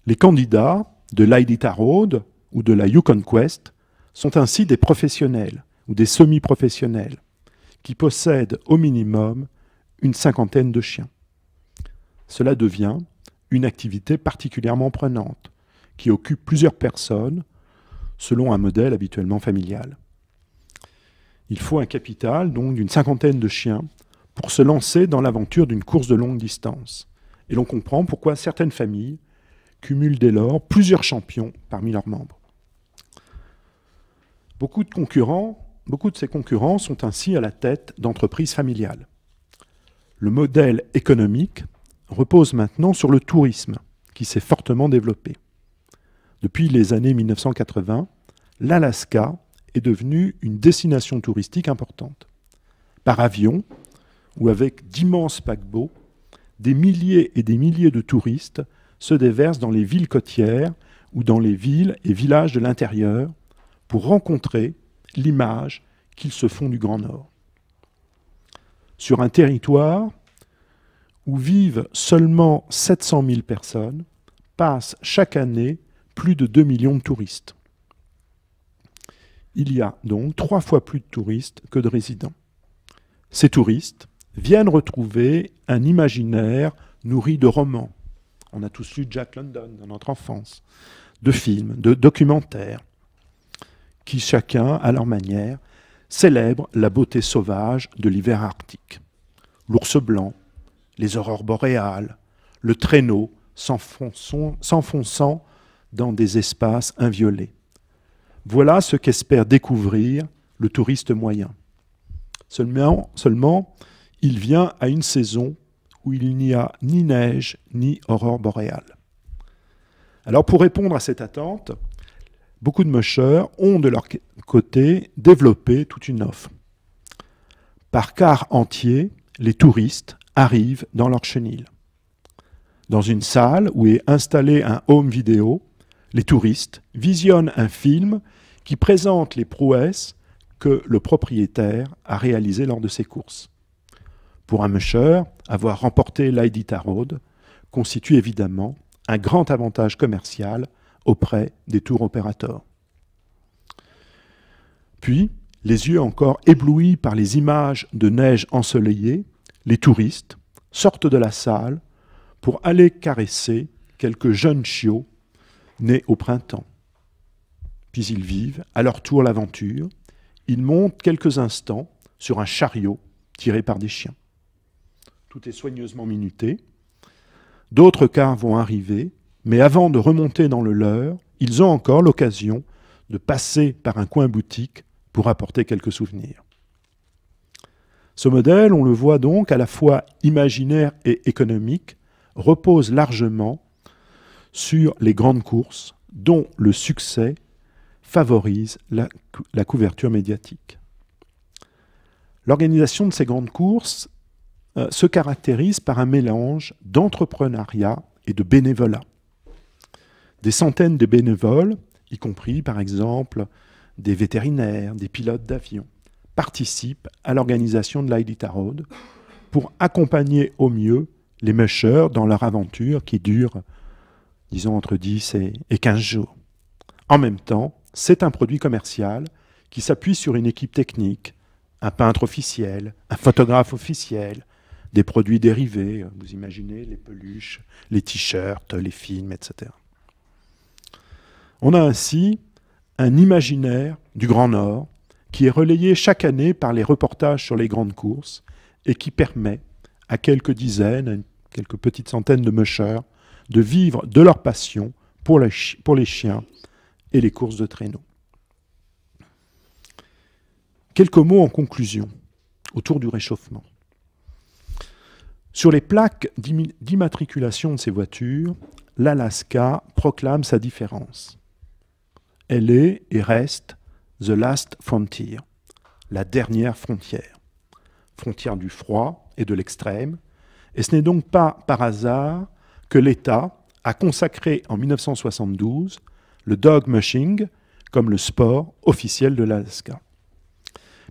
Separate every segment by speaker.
Speaker 1: Les candidats de l'Iditarod Road ou de la Yukon Quest sont ainsi des professionnels ou des semi-professionnels qui possèdent au minimum une cinquantaine de chiens. Cela devient une activité particulièrement prenante qui occupe plusieurs personnes selon un modèle habituellement familial. Il faut un capital donc d'une cinquantaine de chiens pour se lancer dans l'aventure d'une course de longue distance. Et l'on comprend pourquoi certaines familles cumulent dès lors plusieurs champions parmi leurs membres. Beaucoup de ces concurrents sont ainsi à la tête d'entreprises familiales. Le modèle économique repose maintenant sur le tourisme, qui s'est fortement développé. Depuis les années 1980, l'Alaska est devenue une destination touristique importante. Par avion ou avec d'immenses paquebots, des milliers et des milliers de touristes se déversent dans les villes côtières ou dans les villes et villages de l'intérieur pour rencontrer l'image qu'ils se font du Grand Nord. Sur un territoire où vivent seulement 700 000 personnes, passent chaque année plus de 2 millions de touristes. Il y a donc 3 fois plus de touristes que de résidents. Ces touristes viennent retrouver un imaginaire nourri de romans. On a tous lu Jack London dans notre enfance, de films, de documentaires, qui chacun, à leur manière, célèbrent la beauté sauvage de l'hiver arctique. L'ours blanc, les aurores boréales, le traîneau s'enfonçant dans des espaces inviolés. Voilà ce qu'espère découvrir le touriste moyen. Seulement, il vient à une saison où il n'y a ni neige ni aurore boréale. Alors pour répondre à cette attente, beaucoup de mushers ont de leur côté développé toute une offre. Par quart entier, les touristes arrivent dans leur chenil. Dans une salle où est installé un home vidéo, les touristes visionnent un film qui présente les prouesses que le propriétaire a réalisées lors de ses courses. Pour un musher, avoir remporté l'Iditarod Road constitue évidemment un grand avantage commercial auprès des tour opérateurs. Puis, les yeux encore éblouis par les images de neige ensoleillée, les touristes sortent de la salle pour aller caresser quelques jeunes chiots nés au printemps. Puis ils vivent à leur tour l'aventure. Ils montent quelques instants sur un chariot tiré par des chiens. Tout est soigneusement minuté. D'autres cars vont arriver, mais avant de remonter dans le leur, ils ont encore l'occasion de passer par un coin boutique pour apporter quelques souvenirs. Ce modèle, on le voit donc à la fois imaginaire et économique, repose largement sur les grandes courses dont le succès favorise la couverture médiatique. L'organisation de ces grandes courses se caractérise par un mélange d'entrepreneuriat et de bénévolat. Des centaines de bénévoles, y compris par exemple des vétérinaires, des pilotes d'avion, participent à l'organisation de l'Iditarod Road pour accompagner au mieux les mushers dans leur aventure qui dure, disons, entre 10 et 15 jours. En même temps, c'est un produit commercial qui s'appuie sur une équipe technique, un peintre officiel, un photographe officiel, des produits dérivés, vous imaginez, les peluches, les t-shirts, les films, etc. On a ainsi un imaginaire du Grand Nord qui est relayé chaque année par les reportages sur les grandes courses et qui permet à quelques dizaines, quelques petites centaines de mushers de vivre de leur passion pour les chiens et les courses de traîneau. Quelques mots en conclusion autour du réchauffement. Sur les plaques d'immatriculation de ces voitures, l'Alaska proclame sa différence. Elle est et reste The Last Frontier, la dernière frontière. Frontière du froid et de l'extrême. Et ce n'est donc pas par hasard que l'État a consacré en 1972 le dog mushing comme le sport officiel de l'Alaska.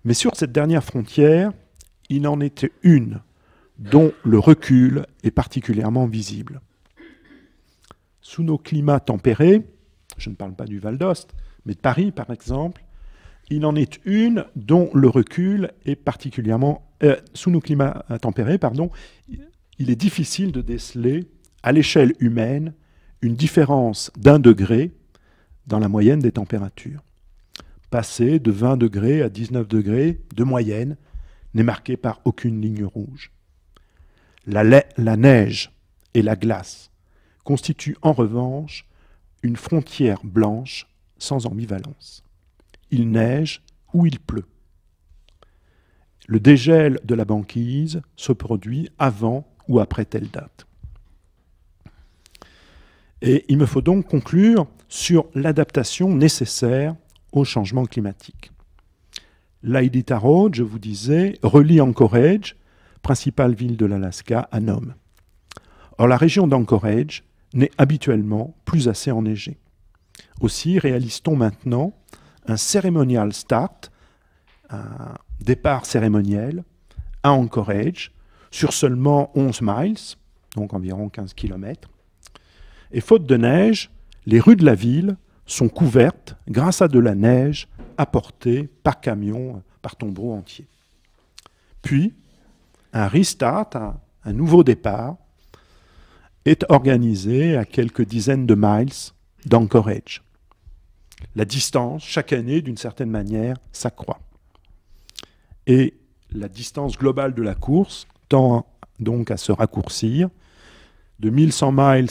Speaker 1: Mais sur cette dernière frontière, il en était une dont le recul est particulièrement visible. sous nos climats tempérés, je ne parle pas du Val d'Ost, mais de Paris par exemple, il en est une dont le recul est particulièrement... sous nos climats tempérés, pardon, il est difficile de déceler, à l'échelle humaine, une différence d'1 degré dans la moyenne des températures. Passer de 20 degrés à 19 degrés de moyenne n'est marqué par aucune ligne rouge. La neige et la glace constituent en revanche une frontière blanche sans ambivalence. Il neige ou il pleut. Le dégel de la banquise se produit avant ou après telle date. Et il me faut donc conclure sur l'adaptation nécessaire au changement climatique. L'Iditarod, je vous disais, relie Anchorage, principale ville de l'Alaska, à Nome. Or, la région d'Anchorage n'est habituellement plus assez enneigée. Aussi réalise-t-on maintenant un ceremonial start, un départ cérémoniel, à Anchorage, sur seulement 11 miles, donc environ 15 km. Et faute de neige, les rues de la ville sont couvertes grâce à de la neige apportée par camion, par tombereau entier. Puis, un restart, un nouveau départ, est organisé à quelques dizaines de miles d'Anchorage. La distance, chaque année, d'une certaine manière, s'accroît. Et la distance globale de la course tend donc à se raccourcir. De 1100 miles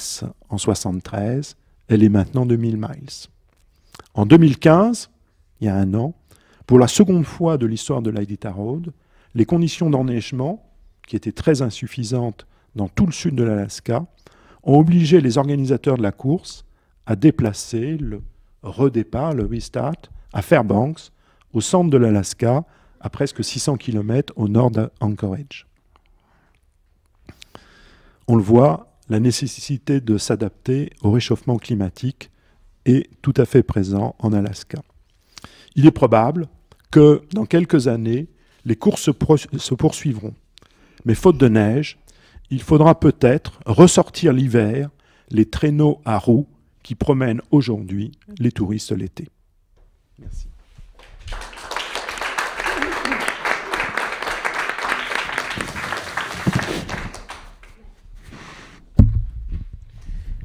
Speaker 1: en 1973, elle est maintenant de 1000 miles. En 2015, il y a un an, pour la seconde fois de l'histoire de l'Iditarod, les conditions d'enneigement, qui étaient très insuffisantes dans tout le sud de l'Alaska, ont obligé les organisateurs de la course à déplacer le redépart, le restart, à Fairbanks, au centre de l'Alaska, à presque 600 km au nord d'Anchorage. On le voit, la nécessité de s'adapter au réchauffement climatique est tout à fait présent en Alaska. Il est probable que dans quelques années, les courses se poursuivront. Mais faute de neige, il faudra peut-être ressortir l'hiver les traîneaux à roues qui promènent aujourd'hui les touristes l'été. Merci.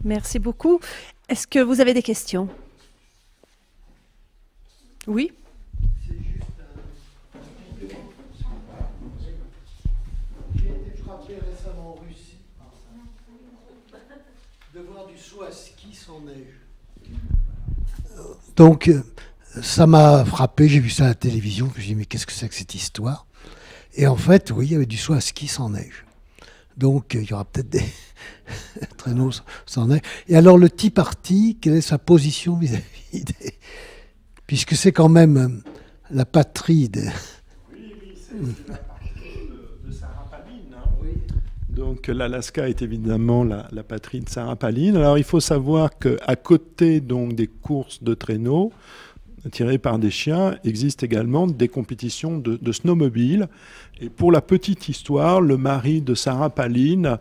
Speaker 2: Merci beaucoup. Est-ce que vous avez des questions? Oui?
Speaker 3: C'est juste un complément. J'ai été frappé récemment en Russie de voir du saut à ski sans neige. Donc, ça m'a frappé, j'ai vu ça à la télévision, je me suis dit, mais qu'est-ce que c'est que cette histoire? Et en fait, oui, il y avait du saut à ski sans neige. Donc, il y aura peut-être des traîneaux sans neige. Et alors, le Tea Party, quelle est sa position vis-à-vis des... Puisque c'est quand même la patrie de...
Speaker 1: Oui, c'est la patrie de Sarah Palin. Hein. Oui. Donc, l'Alaska est évidemment la patrie de Sarah Palin. Alors, il faut savoir qu'à côté donc, des courses de traîneaux, tirés par des chiens, existent également des compétitions de snowmobile. Et pour la petite histoire, le mari de Sarah Palin,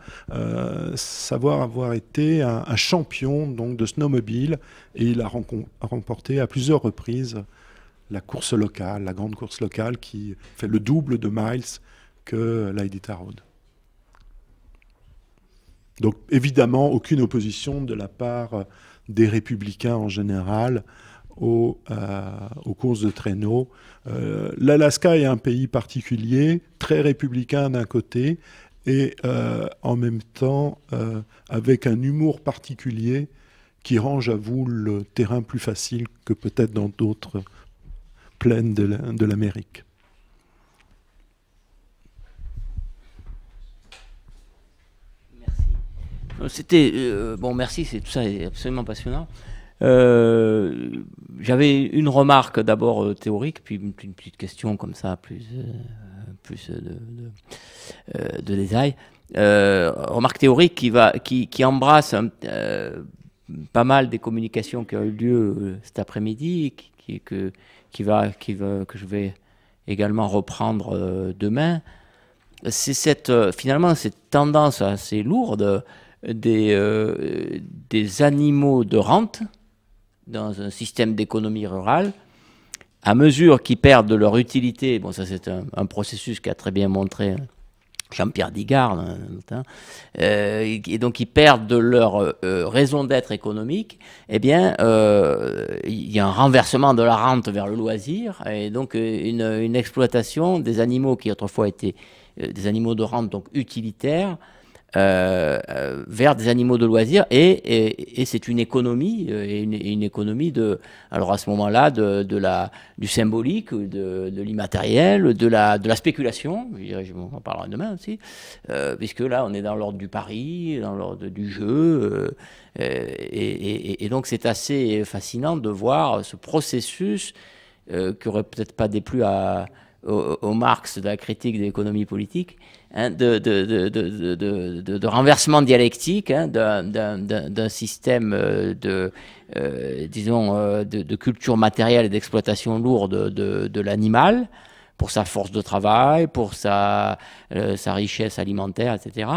Speaker 1: savoir avoir été un champion donc, de snowmobile, et il a remporté à plusieurs reprises la course locale, la grande course locale qui fait le double de miles que l'Iditarod. Donc évidemment, aucune opposition de la part des républicains en général aux courses de traîneau. L'Alaska est un pays particulier, très républicain d'un côté, et en même temps avec un humour particulier qui rend, j'avoue, le terrain plus facile que peut-être dans d'autres plaines de l'Amérique.
Speaker 4: Merci. C'était bon, merci, tout ça est absolument passionnant. J'avais une remarque d'abord théorique, puis une petite question comme ça, plus de détail. Remarque théorique qui embrasse pas mal des communications qui ont eu lieu cet après-midi, que je vais également reprendre demain. C'est finalement cette tendance assez lourde des animaux de rente dans un système d'économie rurale, à mesure qu'ils perdent de leur utilité. Bon, ça c'est un processus qu'a très bien montré Jean-Pierre Digard, et donc ils perdent de leur raison d'être économique, eh bien, il y a un renversement de la rente vers le loisir, et donc une exploitation des animaux qui autrefois étaient des animaux de rente, donc utilitaires, vers des animaux de loisirs, et c'est une économie, une économie de, alors à ce moment-là, du symbolique, de l'immatériel, de la spéculation, on en parlera demain aussi, puisque là on est dans l'ordre du pari, dans l'ordre du jeu, et donc c'est assez fascinant de voir ce processus qui aurait peut-être pas déplu au Marx de la critique de l'économie politique, hein, de renversement dialectique, hein, d'un système de culture matérielle et d'exploitation lourde de l'animal, pour sa force de travail, pour sa richesse alimentaire, etc.,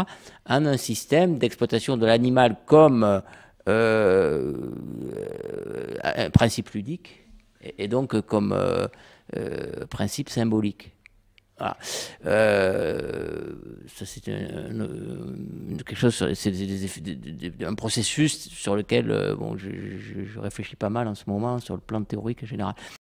Speaker 4: en un système d'exploitation de l'animal comme un principe ludique, et donc comme principe symbolique. Voilà. Ça c'est quelque chose, c'est un processus sur lequel bon, je réfléchis pas mal en ce moment sur le plan théorique général.